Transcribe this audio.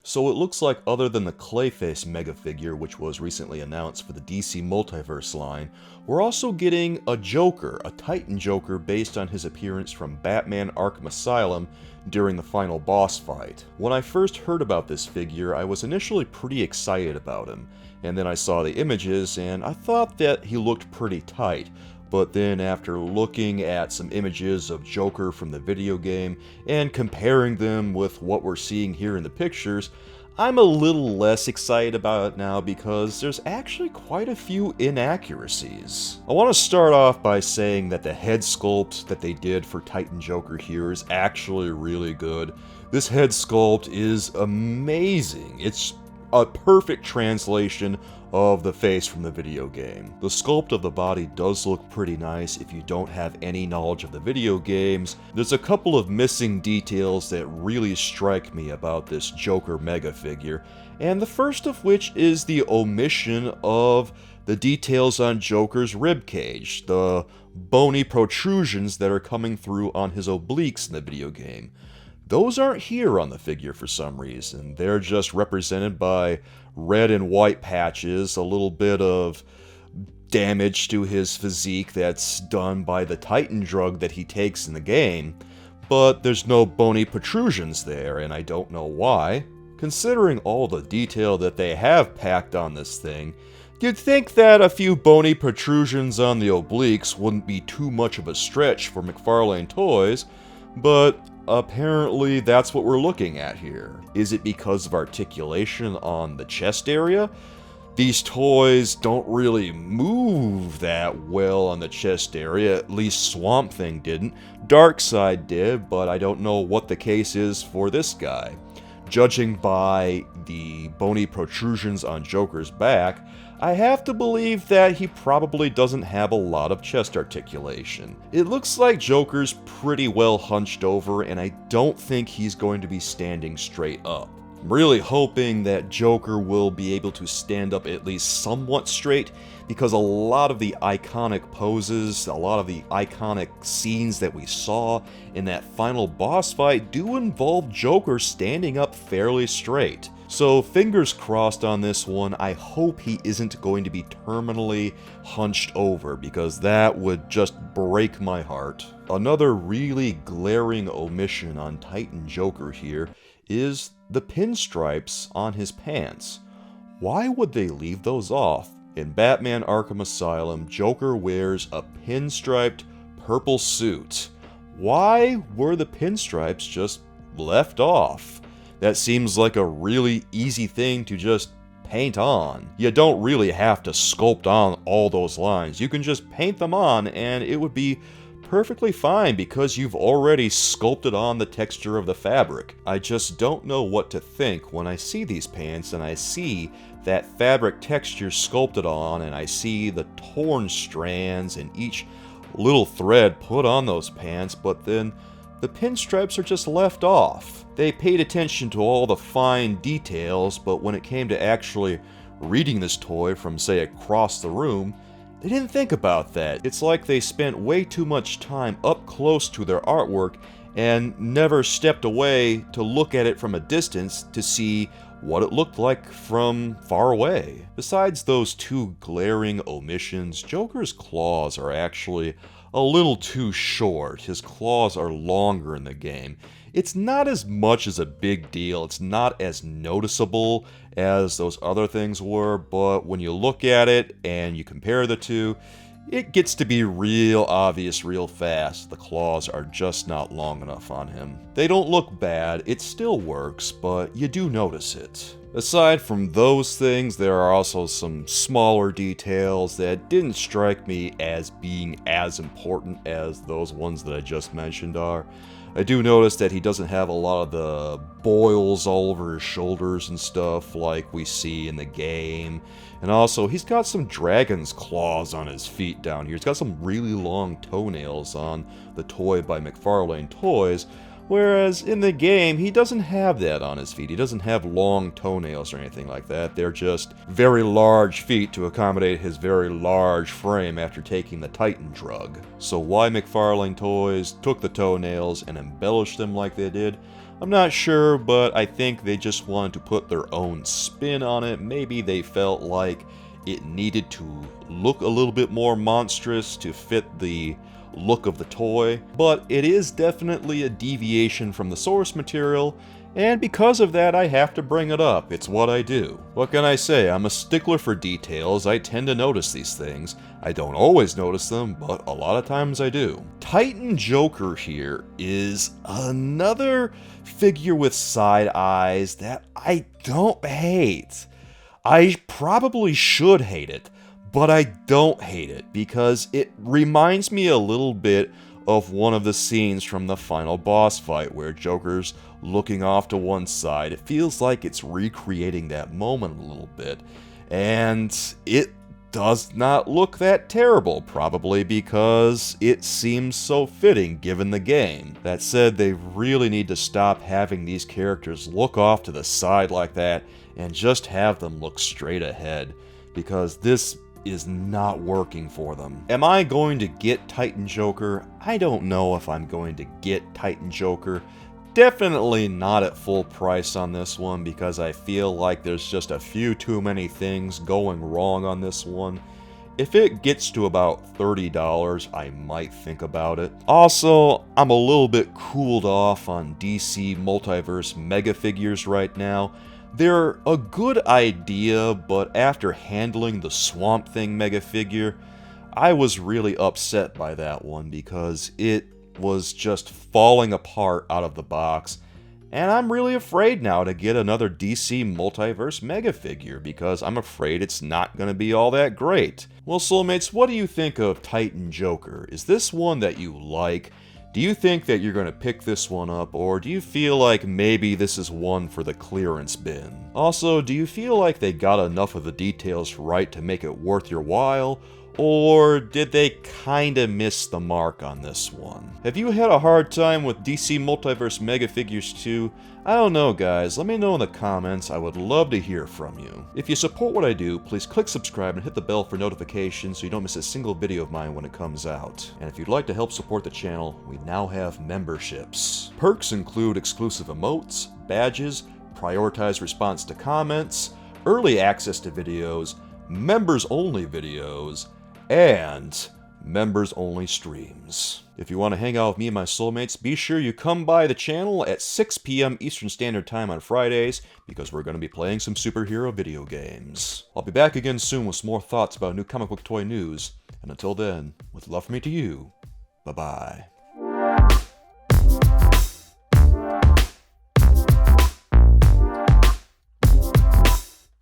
So it looks like other than the Clayface Mega figure, which was recently announced for the DC Multiverse line, we're also getting a Joker, a Titan Joker based on his appearance from Batman Arkham Asylum during the final boss fight. When I first heard about this figure, I was initially pretty excited about him, and then I saw the images and I thought that he looked pretty tight. But then after looking at some images of Joker from the video game and comparing them with what we're seeing here in the pictures, I'm a little less excited about it now because there's actually quite a few inaccuracies. I want to start off by saying that the head sculpt that they did for Titan Joker here is actually really good. This head sculpt is amazing. It's a perfect translation of the face from the video game. The sculpt of the body does look pretty nice if you don't have any knowledge of the video games. There's a couple of missing details that really strike me about this Joker Mega figure, and the first of which is the omission of the details on Joker's ribcage, the bony protrusions that are coming through on his obliques in the video game. Those aren't here on the figure for some reason. They're just represented by red and white patches, a little bit of damage to his physique that's done by the Titan drug that he takes in the game, but there's no bony protrusions there, and I don't know why. Considering all the detail that they have packed on this thing, you'd think that a few bony protrusions on the obliques wouldn't be too much of a stretch for McFarlane Toys, but apparently that's what we're looking at here. Is it because of articulation on the chest area? These toys don't really move that well on the chest area, at least Swamp Thing didn't. Darkseid did, but I don't know what the case is for this guy. Judging by the bony protrusions on Joker's back, I have to believe that he probably doesn't have a lot of chest articulation. It looks like Joker's pretty well hunched over, and I don't think he's going to be standing straight up. I'm really hoping that Joker will be able to stand up at least somewhat straight, because a lot of the iconic poses, a lot of the iconic scenes that we saw in that final boss fight do involve Joker standing up fairly straight. So fingers crossed on this one. I hope he isn't going to be terminally hunched over, because that would just break my heart. Another really glaring omission on Titan Joker here is the pinstripes on his pants. Why would they leave those off? In Batman Arkham Asylum, Joker wears a pinstriped purple suit. Why were the pinstripes just left off? That seems like a really easy thing to just paint on. You don't really have to sculpt on all those lines. You can just paint them on and it would be perfectly fine because you've already sculpted on the texture of the fabric. I just don't know what to think when I see these pants and I see that fabric texture sculpted on and I see the torn strands and each little thread put on those pants, but then the pinstripes are just left off. They paid attention to all the fine details, but when it came to actually reading this toy from, say, across the room, they didn't think about that. It's like they spent way too much time up close to their artwork and never stepped away to look at it from a distance to see what it looked like from far away. Besides those two glaring omissions, Joker's claws are actually a little too short. His claws are longer in the game. It's not as much as a big deal. It's not as noticeable as those other things were, but when you look at it and you compare the two, it gets to be real obvious real fast. The claws are just not long enough on him. They don't look bad, it still works, but you do notice it. Aside from those things, there are also some smaller details that didn't strike me as being as important as those ones that I just mentioned are. I do notice that he doesn't have a lot of the boils all over his shoulders and stuff like we see in the game. And also, he's got some dragon's claws on his feet down here. He's got some really long toenails on the toy by McFarlane Toys, whereas in the game, he doesn't have that on his feet. He doesn't have long toenails or anything like that. They're just very large feet to accommodate his very large frame after taking the Titan drug. So why McFarlane Toys took the toenails and embellished them like they did, I'm not sure, but I think they just wanted to put their own spin on it. Maybe they felt like it needed to look a little bit more monstrous to fit the look of the toy, but it is definitely a deviation from the source material, and because of that I have to bring it up. It's what I do. What can I say? I'm a stickler for details. I tend to notice these things. I don't always notice them, but a lot of times I do. Titan Joker here is another figure with side eyes that I don't hate. I probably should hate it, but I don't hate it because it reminds me a little bit of one of the scenes from the final boss fight where Joker's looking off to one side. It feels like it's recreating that moment a little bit, and it does not look that terrible, probably because it seems so fitting given the game. That said, they really need to stop having these characters look off to the side like that and just have them look straight ahead, because this is not working for them. Am I going to get Titan Joker? I don't know if I'm going to get Titan Joker. Definitely not at full price on this one, because I feel like there's just a few too many things going wrong on this one. If it gets to about $30, I might think about it. Also, I'm a little bit cooled off on DC Multiverse Megafigures right now. They're a good idea, but after handling the Swamp Thing Mega figure, I was really upset by that one because it was just falling apart out of the box, and I'm really afraid now to get another DC Multiverse Mega figure because I'm afraid it's not going to be all that great. Well, Soulmates, what do you think of Titan Joker? Is this one that you like? Do you think that you're going to pick this one up, or do you feel like maybe this is one for the clearance bin? Also, do you feel like they got enough of the details right to make it worth your while, or did they kinda miss the mark on this one? Have you had a hard time with DC Multiverse Mega figures too? I don't know, guys. Let me know in the comments. I would love to hear from you. If you support what I do, please click subscribe and hit the bell for notifications so you don't miss a single video of mine when it comes out. And if you'd like to help support the channel, we now have memberships. Perks include exclusive emotes, badges, prioritized response to comments, early access to videos, members-only videos, and members-only streams. If you want to hang out with me and my soulmates, be sure you come by the channel at 6 p.m. Eastern Standard Time on Fridays, because we're going to be playing some superhero video games. I'll be back again soon with some more thoughts about new comic book toy news, and until then, with love from me to you, bye-bye.